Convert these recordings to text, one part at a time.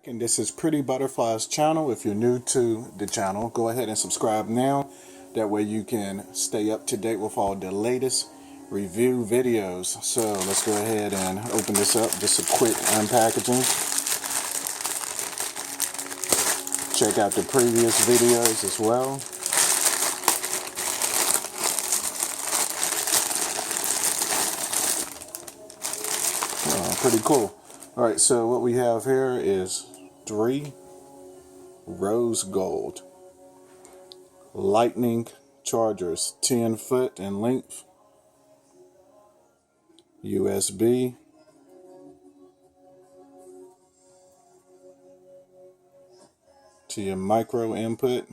And this is Pretty Butterfly's channel. If you're new to the channel, go ahead and subscribe now. That way you can stay up to date with all the latest review videos. So let's go ahead and open this up. Just a quick unpackaging. Check out the previous videos as well. Pretty cool. Alright, so what we have here is 3 rose gold lightning chargers, 10 foot in length, USB, to your micro input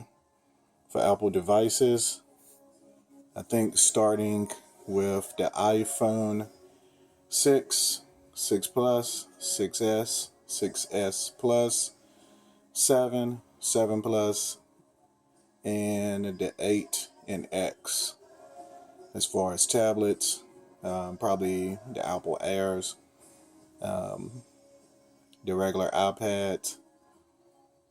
for Apple devices. I think starting with the iPhone 6, 6 Plus, 6S, 6S Plus, 7, 7 Plus, and the 8 and X. As far as tablets, probably the Apple Airs, the regular iPads,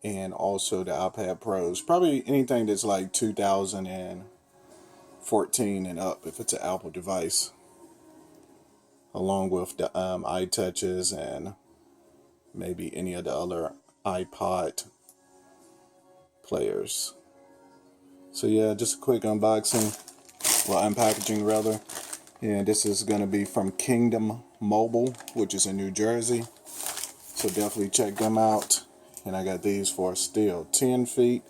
and also the iPad Pros. Probably anything that's like 2014 and up if it's an Apple device, along with the iTouches and maybe any of the other iPod players. So yeah, just a quick unboxing, well, unpackaging rather. And this is going to be from Kingdom Mobile, which is in New Jersey. So definitely check them out. And I got these for still 10 feet,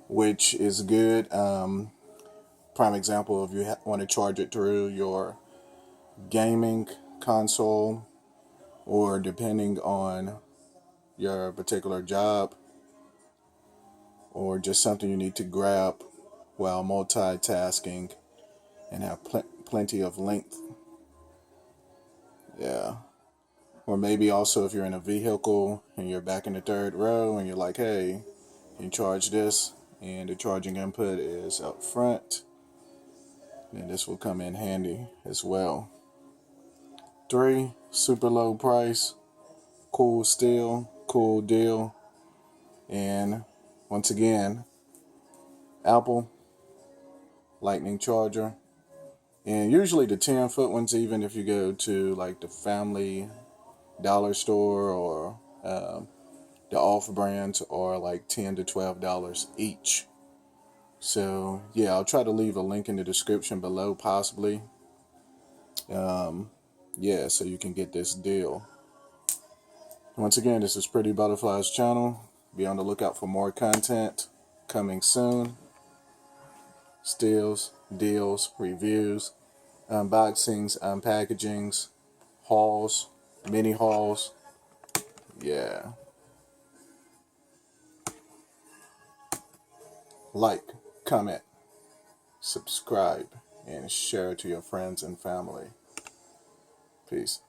which is good. Prime example, if you want to charge it through your gaming console, or depending on your particular job, or just something you need to grab while multitasking and have plenty of length. Yeah. Or maybe also if you're in a vehicle and you're back in the third row and you're like, hey, you charge this, and the charging input is up front, then this will come in handy as well. 3, super low price, cool still, cool deal. And once again, Apple lightning charger. And usually the 10 foot ones, even if you go to like the Family Dollar Store or the off brands, are like $10 to $12 each. So yeah, I'll try to leave a link in the description below, possibly. Yeah, so you can get this deal. Once again, this is Pretty Butterfly's channel. Be on the lookout for more content coming soon. Steals, deals, reviews, unboxings, unpackagings, hauls, mini hauls. Yeah. Like, comment, subscribe, and share it to your friends and family. Peace.